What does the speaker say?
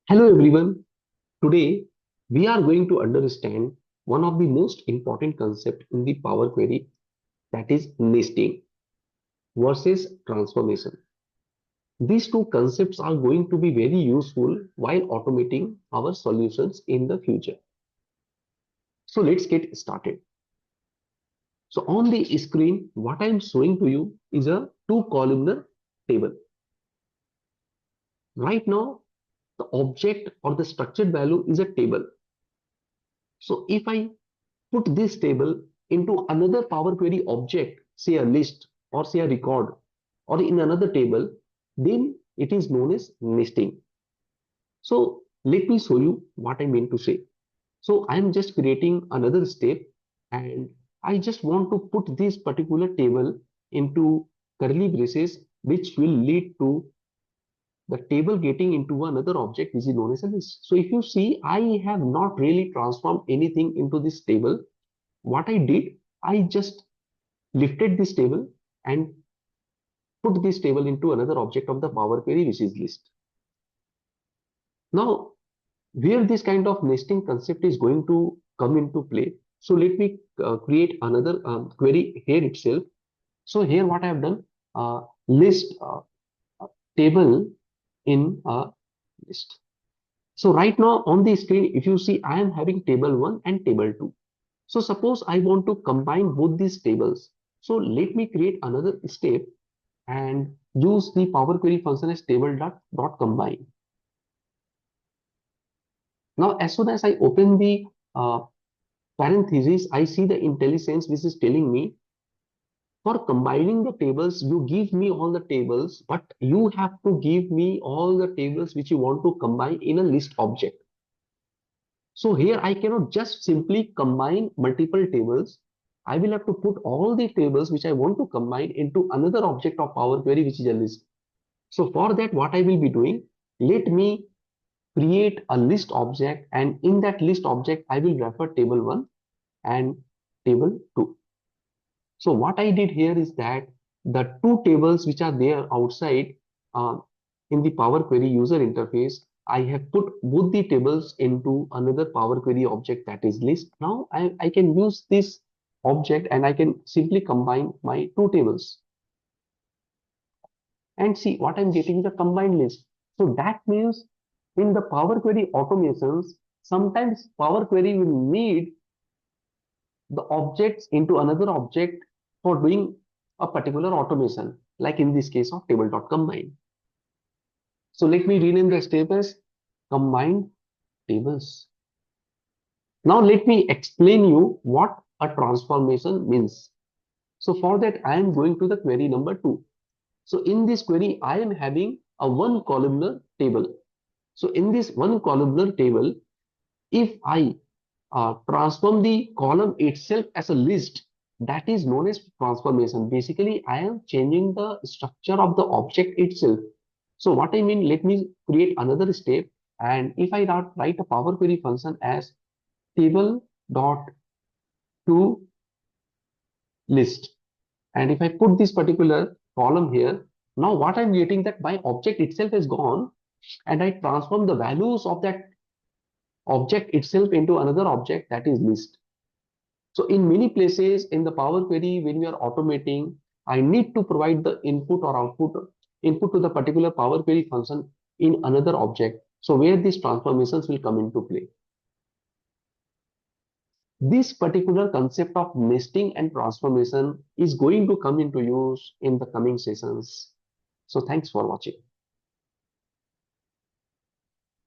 Hello everyone. Today we are going to understand one of the most important concepts in the Power Query, that is nesting versus transformation. These two concepts are going to be very useful while automating our solutions in the future. So let's get started. So on the screen, what I am showing to you is a two-columnar table. Right now, the object or the structured value is a table. So if I put this table into another Power Query object, say a list or say a record, or in another table, then it is known as nesting. So let me show you what I mean to say. So I am just creating another step and I just want to put this particular table into curly braces, which will lead to the table getting into another object which is known as a list. So if you see, I have not really transformed anything into this table. What I did, I just lifted this table and put this table into another object of the Power Query, which is list. Now, where this kind of nesting concept is going to come into play. So let me create another query here itself. So here what I have done, list table in a list. So right now on the screen, if you see, I am having table 1 and table 2. So suppose I want to combine both these tables. So let me create another step and use the Power Query function as table dot combine. Now, as soon as I open the parentheses, I see the IntelliSense which is telling me for combining the tables, you give me all the tables, but you have to give me all the tables which you want to combine in a list object. So here I cannot just simply combine multiple tables. I will have to put all the tables which I want to combine into another object of Power Query, which is a list. So for that, what I will be doing, let me create a list object, and in that list object, I will refer table 1 and table 2. So what I did here is that the two tables which are there outside uh, in the Power Query user interface, I have put both the tables into another Power Query object, that is list. Now I can use this object and I can simply combine my two tables. And see what I'm getting is a combined list. So that means in the Power Query automations, sometimes Power Query will need the objects into another object for doing a particular automation, like in this case of table.combine. So let me rename the step as combined tables. Now let me explain you what a transformation means. So for that, I am going to the query number 2. So in this query, I am having a one columnar table. So in this one columnar table, if I transform the column itself as a list, that is known as transformation. Basically, I am changing the structure of the object itself. So what I mean, let me create another step. And if I write a Power Query function as table dot to list, and if I put this particular column here, now what I'm getting that my object itself is gone, and I transform the values of that object itself into another object, that is list. So in many places in the Power Query, when we are automating, I need to provide the input or input to the particular Power Query function in another object. So where these transformations will come into play. This particular concept of nesting and transformation is going to come into use in the coming sessions. So thanks for watching.